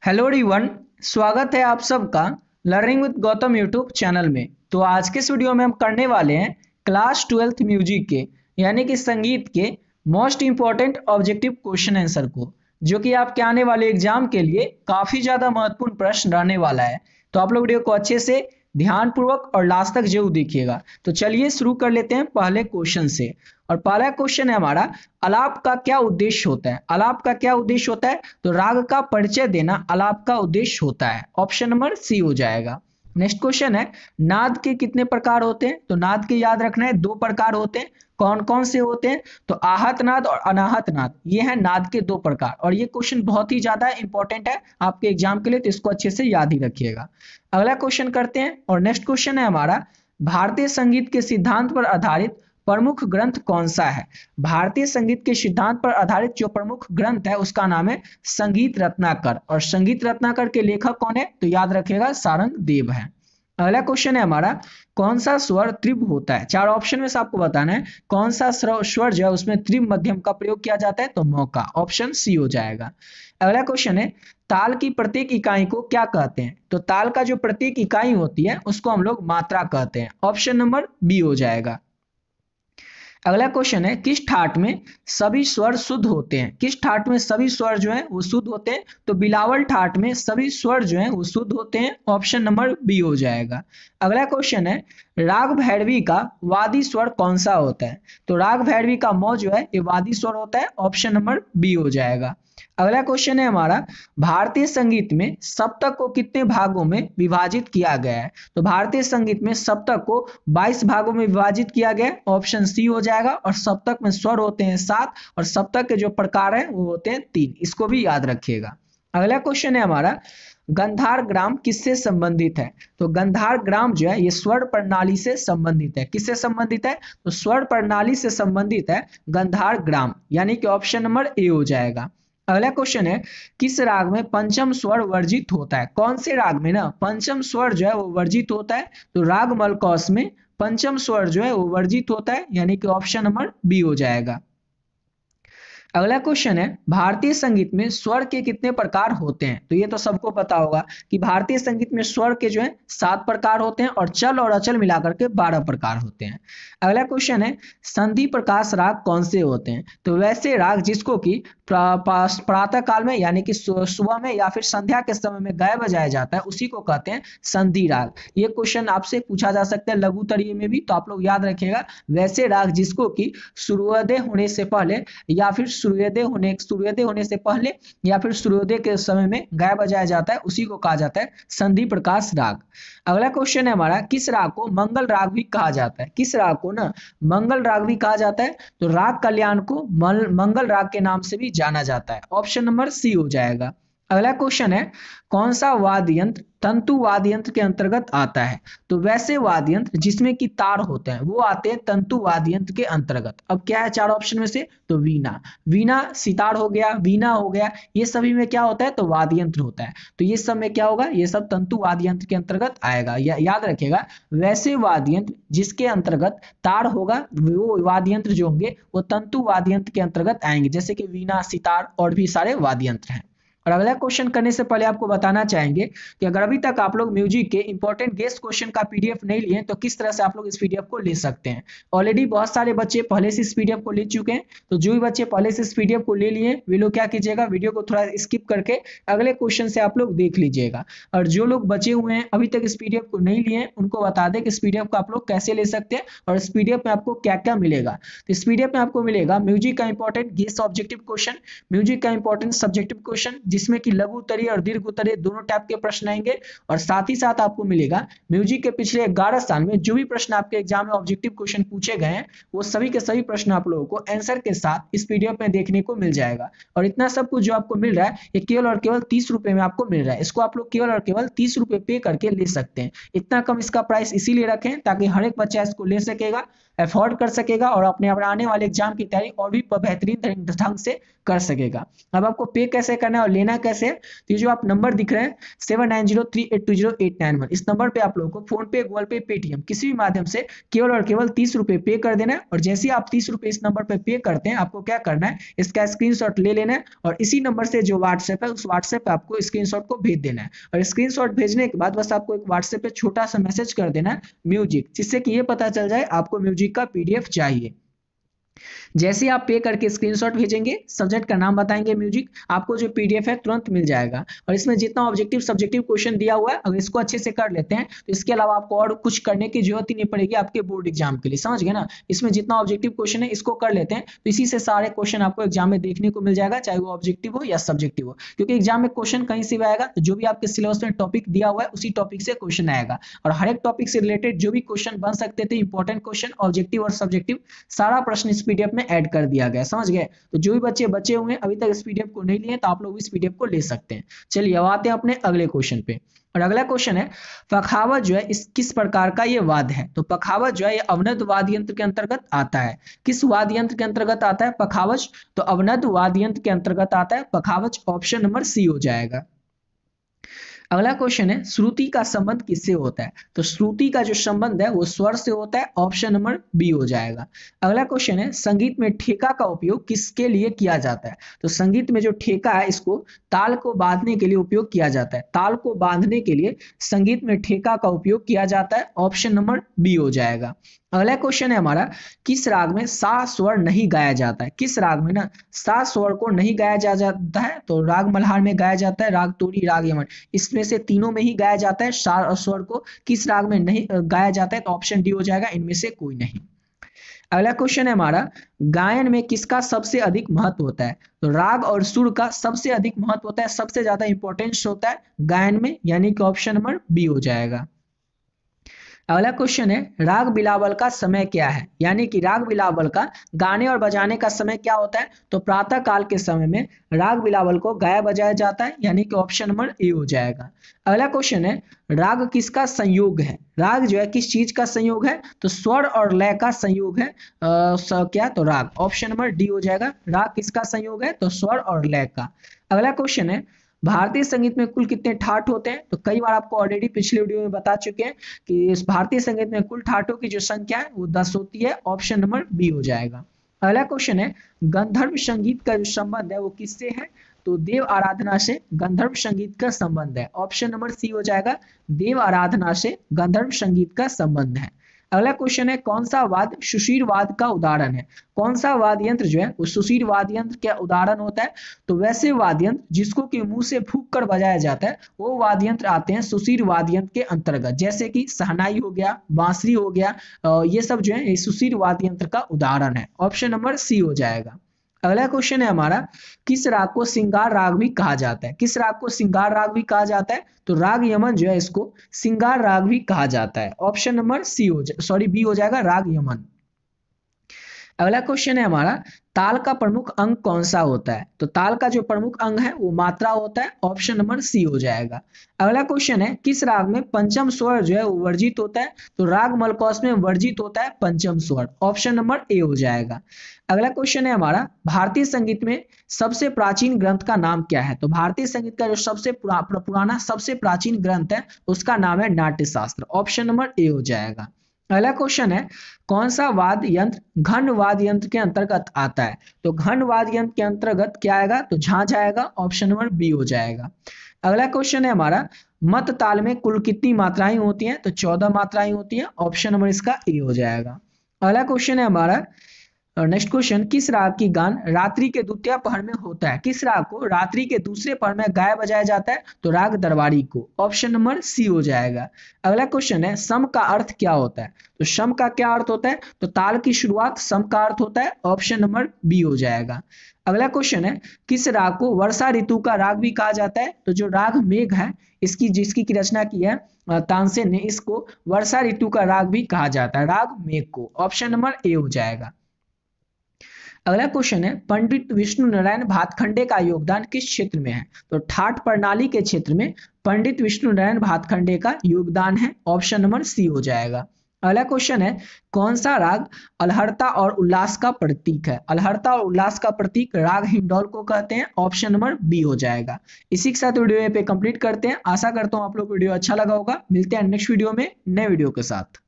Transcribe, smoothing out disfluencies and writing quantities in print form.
Hello everyone. स्वागत है आप सबका learning with Gautam YouTube channel में। तो आज के इस वीडियो में हम करने वाले हैं क्लास 12th म्यूजिक के यानी कि संगीत के most important objective question answer को, जो कि आपके आने वाले एग्जाम के लिए काफी ज्यादा महत्वपूर्ण प्रश्न रहने वाला है। तो आप लोग वीडियो को अच्छे से ध्यानपूर्वक और लास्ट तक जरूर देखिएगा। तो चलिए शुरू कर लेते हैं पहले क्वेश्चन से। और पहला क्वेश्चन है हमारा, आलाप का क्या उद्देश्य होता है। आलाप का क्या उद्देश्य होता है? तो राग का परिचय देना आलाप का उद्देश्य होता है। ऑप्शन नंबर सी हो जाएगा। नेक्स्ट क्वेश्चन है, नाद के कितने प्रकार होते हैं? तो नाद के याद रखना है, दो प्रकार होते हैं। कौन कौन से होते हैं? तो आहत नाद और अनाहत नाद, ये है नाद के दो प्रकार। और ये क्वेश्चन बहुत ही ज्यादा इंपॉर्टेंट है आपके एग्जाम के लिए, तो इसको अच्छे से याद ही रखिएगा। अगला क्वेश्चन करते हैं। और नेक्स्ट क्वेश्चन है हमारा, भारतीय संगीत के सिद्धांत पर आधारित प्रमुख ग्रंथ कौन सा है? भारतीय संगीत के सिद्धांत पर आधारित जो प्रमुख ग्रंथ है उसका नाम है संगीत रत्नाकर। और संगीत रत्नाकर के लेखक कौन है? तो याद रखिएगा सारंग देव है। अगला क्वेश्चन है हमारा, कौन सा स्वर त्रिभ होता है? चार ऑप्शन में से आपको बताना है कौन सा स्वर जो है उसमें त्रिभ मध्यम का प्रयोग किया जाता है। तो मौका, ऑप्शन सी हो जाएगा। अगला क्वेश्चन है, ताल की प्रत्येक इकाई को क्या कहते हैं? तो ताल का जो प्रत्येक इकाई होती है उसको हम लोग मात्रा कहते हैं। ऑप्शन नंबर बी हो जाएगा। अगला क्वेश्चन है, किस ठाट में सभी स्वर शुद्ध होते हैं? किस ठाट में सभी स्वर जो है वो शुद्ध होते हैं? तो बिलावल ठाट में सभी स्वर जो है वो शुद्ध होते हैं। ऑप्शन नंबर बी हो जाएगा। अगला क्वेश्चन है, राग भैरवी का वादी स्वर कौन सा होता है? तो राग भैरवी का मौ जो है ये वादी स्वर होता है। ऑप्शन नंबर बी हो जाएगा। अगला क्वेश्चन है हमारा, भारतीय संगीत में सप्तक को कितने भागों में विभाजित किया गया है? तो भारतीय संगीत में सप्तक को 22 भागों में विभाजित किया गया है। ऑप्शन सी हो जाएगा। और सप्तक में स्वर होते हैं 7 और सप्तक के जो प्रकार हैं वो होते हैं 3। इसको भी याद रखिएगा। अगला क्वेश्चन है हमारा, गंधार ग्राम किससे संबंधित है? तो गंधार ग्राम जो है ये स्वर प्रणाली से संबंधित है। किससे संबंधित है? तो स्वर प्रणाली से संबंधित है गंधार ग्राम, यानी कि ऑप्शन नंबर ए हो जाएगा। अगला क्वेश्चन है, किस राग में पंचम स्वर वर्जित होता है? कौन से राग में ना पंचम स्वर जो है वो वर्जित होता है? तो राग मलकौस में पंचम स्वर जो है वो वर्जित होता है, यानी कि ऑप्शन नंबर बी हो जाएगा। अगला क्वेश्चन है, भारतीय संगीत में स्वर के कितने प्रकार होते हैं? तो ये तो सबको पता होगा कि भारतीय संगीत में स्वर के जो है 7 प्रकार होते हैं और चल और अचल मिलाकर के 12 प्रकार होते हैं। अगला क्वेश्चन है, संधि प्रकाश राग कौन से होते हैं? तो वैसे राग जिसको कि प्रातः काल में यानी कि सुबह में या फिर संध्या के समय में गाया बजाया जाता है उसी को कहते हैं संधि राग। ये क्वेश्चन आपसे पूछा जा सकता है लघु तरीके में भी, तो आप लोग याद रखिएगा वैसे राग जिसको कि सूर्योदय होने से पहले या फिर सूर्योदय होने से पहले या फिर सूर्योदय के समय में गाया बजाया जाता है उसी को कहा जाता है संधि प्रकाश राग। अगला क्वेश्चन है हमारा, किस राग को मंगल राग भी कहा जाता है? किस राग को ना मंगल राग भी कहा जाता है? तो राग कल्याण को मंगल राग के नाम से भी जाना जाता है। ऑप्शन नंबर सी हो जाएगा। अगला क्वेश्चन है, कौन सा वाद्य यंत्र तंतु वाद्य यंत्र के अंतर्गत आता है? तो वैसे वाद्य यंत्र जिसमें कि तार होते हैं वो आते हैं तंतु वाद्य यंत्र के अंतर्गत। अब क्या है चार ऑप्शन में से? तो वीणा, वीणा सितार हो गया, वीणा हो गया, ये सभी में क्या होता है? तो वाद्य यंत्र होता है। तो ये सब में क्या होगा? ये सब तंतु वाद्य यंत्र के अंतर्गत आएगा। याद रखिएगा वैसे वाद्य यंत्र जिसके अंतर्गत तार होगा वो वाद्य यंत्र जो होंगे वो तंतु वाद्य यंत्र के अंतर्गत आएंगे, जैसे कि वीणा, सितार और भी सारे वाद्य यंत्र हैं। और अगला क्वेश्चन करने से पहले आपको बताना चाहेंगे कि अगर अभी तक आप लोग म्यूजिक के इंपॉर्टेंट गेस्ट क्वेश्चन का पीडीएफ नहीं लिए तो किस तरह से आप लोग इस पीडीएफ को ले सकते हैं। ऑलरेडी बहुत सारे बच्चे पहले से इस पीडीएफ को ले चुके हैं, तो जो भी बच्चे पहले से इस पीडीएफ को ले लिए वे लोग क्या कीजिएगा, वीडियो को थोड़ा स्किप करके अगले क्वेश्चन से आप लोग देख लीजिएगा। और जो लोग बचे हुए हैं अभी तक इस पीडीएफ को नहीं लिए उनको बता दें कि इस पीडीएफ को आप लोग कैसे ले सकते हैं और इस पीडीएफ में आपको क्या क्या मिलेगा। तो इस पीडीएफ में आपको मिलेगा म्यूजिक का important guest objective question, music का इंपॉर्टेंट सब्जेक्टिव क्वेश्चन जिसमें कि लघु उत्तरीय और दीर्घ उत्तरीय दोनों टाइप के प्रश्न आएंगे। और साथ ही साथ आपको मिलेगा म्यूजिक के पिछले 11 साल में जो भी प्रश्न आपके एग्जाम में ऑब्जेक्टिव क्वेश्चन पूछे गए हैं वो सभी के सभी प्रश्न आप लोगों को आंसर के साथ इस पीडीएफ में देखने को मिल जाएगा। और इतना सब कुछ जो आपको मिल रहा है ये केवल और केवल 30 रुपए में आपको मिल रहा है। इसको आप लोग केवल और केवल 30 रुपए पे करके ले सकते हैं। इतना कम इसका प्राइस इसीलिए रखें ताकि हर एक बच्चा इसको ले सकेगा। अफोर्ड कर सकेगा और अपने आने वाले एग्जाम की तैयारी और भी बेहतरीन ढंग से कर सकेगा। अब आपको पे कैसे करना है और लेना कैसे है, तो ये जो आप नंबर दिख रहे हैं 7903820891, इस नंबर पे आप लोगों को फोन पे, गूगल पे, पेटीएम किसी भी माध्यम से केवल और केवल 30 रुपए पे कर देना है। और जैसे ही आप 30 रुपए इस नंबर पे पे करते हैं, आपको क्या करना है, इसका स्क्रीनशॉट ले लेना है और इसी नंबर से जो व्हाट्सएप है उस व्हाट्सएप पे आपको स्क्रीनशॉट को भेज देना है। और स्क्रीनशॉट भेजने के बाद बस आपको एक व्हाट्सएप पे छोटा सा मैसेज कर देना है म्यूजिक, जिससे कि ये पता चल जाए आपको म्यूजिक का पीडीएफ चाहिए। जैसे आप पे करके स्क्रीनशॉट भेजेंगे, सब्जेक्ट का नाम बताएंगे म्यूजिक, आपको जो पीडीएफ है तुरंत मिल जाएगा। और इसमें जितना ऑब्जेक्टिव सब्जेक्टिव क्वेश्चन दिया हुआ है, अगर इसको अच्छे से कर लेते हैं तो इसके अलावा आपको और कुछ करने की जरूरत ही नहीं पड़ेगी आपके बोर्ड एग्जाम के लिए, समझ गए ना। इसमें जितना ऑब्जेक्टिव क्वेश्चन है इसको कर लेते हैं तो इसी से सारे क्वेश्चन आपको एग्जाम में देखने को मिल जाएगा, चाहे वो ऑब्जेक्टिव हो या सब्जेक्टिव हो। क्योंकि एग्जाम में क्वेश्चन कहीं से भी आएगा तो जो भी आपके सिलेबस में टॉपिक दिया हुआ है उसी टॉपिक से क्वेश्चन आएगा। और हर एक टॉपिक से रिलेटेड जो भी क्वेश्चन बन सकते थे, इंपॉर्टेंट क्वेश्चन, ऑब्जेक्टिव और सब्जेक्टिव, सारा प्रश्न इस पीडीएफ में ऐड कर दिया गया, समझ गए। तो जो भी बच्चे बचे हुए हैं अभी तक इस पीडीएफ को नहीं लिए तो आप लोग इस पीडीएफ को ले सकते हैं। चलिए अब आते हैं अपने अगले क्वेश्चन पे। और अगला क्वेश्चन है पखावज जो है इस किस प्रकार का ये वाद्य है। तो पखावज जो है ये अवनद वाद्य यंत्र के अंतर्गत आता है। किस वाद्य यंत्र के अंतर्गत आता है पखावज, तो अवनद वाद्य यंत्र के अंतर्गत आता है पखावज। ऑप्शन नंबर सी हो जाएगा। अगला क्वेश्चन है श्रुति का संबंध किससे होता है। तो श्रुति का जो संबंध है वो स्वर से होता है। ऑप्शन नंबर बी हो जाएगा। अगला क्वेश्चन है संगीत में ठेका का उपयोग किसके लिए किया जाता है। तो संगीत में जो ठेका है इसको ताल को बांधने के लिए उपयोग किया जाता है। ताल को बांधने के लिए संगीत में ठेका का उपयोग किया जाता है। ऑप्शन नंबर बी हो जाएगा। अगला क्वेश्चन है हमारा किस राग में सा स्वर नहीं गाया जाता है। किस राग में ना सा स्वर को नहीं गाया जाता है। तो राग मल्हार में गाया जाता है, राग तोरी, राग यमन, इसमें से तीनों में ही गाया जाता है। सा स्वर को किस राग में नहीं गाया जाता है, तो ऑप्शन डी हो जाएगा, इनमें से कोई नहीं। अगला क्वेश्चन है हमारा गायन में किसका सबसे अधिक महत्व होता है। तो राग और सुर का सबसे अधिक महत्व होता है, सबसे ज्यादा इंपॉर्टेंस होता है गायन में, यानी कि ऑप्शन नंबर बी हो जाएगा। अगला क्वेश्चन है राग बिलावल का समय क्या है, यानी कि राग बिलावल का गाने और बजाने का समय क्या होता है। तो प्रातः काल के समय में राग बिलावल को गाया बजाया जाता है, यानी कि ऑप्शन नंबर ए हो जाएगा। अगला क्वेश्चन है राग किसका संयोग है। राग जो है किस चीज का संयोग है, तो स्वर और लय का संयोग है। क्या, तो राग, ऑप्शन नंबर डी हो जाएगा। राग किसका संयोग है, तो स्वर और लय का। अगला क्वेश्चन है भारतीय संगीत में कुल कितने ठाट होते हैं। तो कई बार आपको ऑलरेडी पिछले वीडियो में बता चुके हैं कि इस भारतीय संगीत में कुल ठाटों की जो संख्या है वो 10 होती है। ऑप्शन नंबर बी हो जाएगा। अगला क्वेश्चन है गंधर्व संगीत का जो संबंध है वो किससे है। तो देव आराधना से गंधर्व संगीत का संबंध है। ऑप्शन नंबर सी हो जाएगा। देव आराधना से गंधर्व संगीत का संबंध है। अगला क्वेश्चन है कौन सा वाद्य सुशीर वाद्य का उदाहरण है। कौन सा वाद्य यंत्र जो है वो सुशीर वाद्य यंत्र का उदाहरण होता है। तो वैसे वाद्य यंत्र जिसको कि मुंह से फूंक कर बजाया जाता है वो वाद्य यंत्र आते हैं सुशीर वाद्य यंत्र के अंतर्गत, जैसे कि शहनाई हो गया, बांसुरी हो गया, ये सब जो है सुशीर वाद्य यंत्र का उदाहरण है। ऑप्शन नंबर सी हो जाएगा। अगला क्वेश्चन है हमारा किस राग को सिंगार राग भी कहा जाता है। किस राग को सिंगार राग भी कहा जाता है। तो राग यमन जो है इसको सिंगार राग भी कहा जाता है। ऑप्शन नंबर बी हो जाएगा, राग यमन। अगला क्वेश्चन है हमारा ताल का प्रमुख अंग कौन सा होता है। तो ताल का जो प्रमुख अंग है वो मात्रा होता है। ऑप्शन नंबर सी हो जाएगा। अगला क्वेश्चन है किस राग में पंचम स्वर जो है वो वर्जित होता है। तो राग मलकौस में वर्जित होता है पंचम स्वर। ऑप्शन नंबर ए हो जाएगा। अगला क्वेश्चन है हमारा भारतीय संगीत में सबसे प्राचीन ग्रंथ का नाम क्या है। तो भारतीय संगीत का जो सबसे पुराना सबसे प्राचीन ग्रंथ है उसका नाम है नाट्य शास्त्र। ऑप्शन नंबर ए हो जाएगा। अगला क्वेश्चन है कौन सा वाद्य यंत्र घन वाद्य यंत्र के अंतर्गत आता है। तो घन वाद्य यंत्र के अंतर्गत क्या आएगा, तो झांझ आएगा। ऑप्शन नंबर बी हो जाएगा। अगला क्वेश्चन है हमारा मत ताल में कुल कितनी मात्राएं होती हैं। तो 14 मात्राएं होती हैं। ऑप्शन नंबर इसका ए हो जाएगा। अगला क्वेश्चन है हमारा नेक्स्ट क्वेश्चन किस राग की गान रात्रि के द्वितीय पहर में होता है। किस राग को रात्रि के दूसरे पहर में गाया बजाया जाता है। तो राग दरबारी को। ऑप्शन नंबर सी हो जाएगा। अगला क्वेश्चन है सम का अर्थ क्या होता है। तो सम का क्या अर्थ होता है। तो ताल की शुरुआत सम का अर्थ होता है। ऑप्शन नंबर बी हो जाएगा। अगला क्वेश्चन है किस राग को वर्षा ऋतु का राग भी कहा जाता है। तो जो राग मेघ है जिसकी रचना की है तानसेन ने, इसको वर्षा ऋतु का राग भी कहा जाता है, राग मेघ को। ऑप्शन नंबर ए हो जाएगा। अगला क्वेश्चन है पंडित विष्णु नारायण भातखंडे का योगदान किस क्षेत्र में है। तो ठाट प्रणाली के क्षेत्र में पंडित विष्णु नारायण भातखंडे का योगदान है। ऑप्शन नंबर सी हो जाएगा। अगला क्वेश्चन है, कौन सा राग अलहर्ता और उल्लास का प्रतीक है? अलहर्ता और उल्लास का प्रतीक राग हिंडौल को कहते हैं। ऑप्शन नंबर बी हो जाएगा। इसी के साथ वीडियो पे कंप्लीट करते हैं। आशा करता हूं आप लोग को वीडियो अच्छा लगा होगा। मिलते हैं नेक्स्ट वीडियो में नए वीडियो के साथ।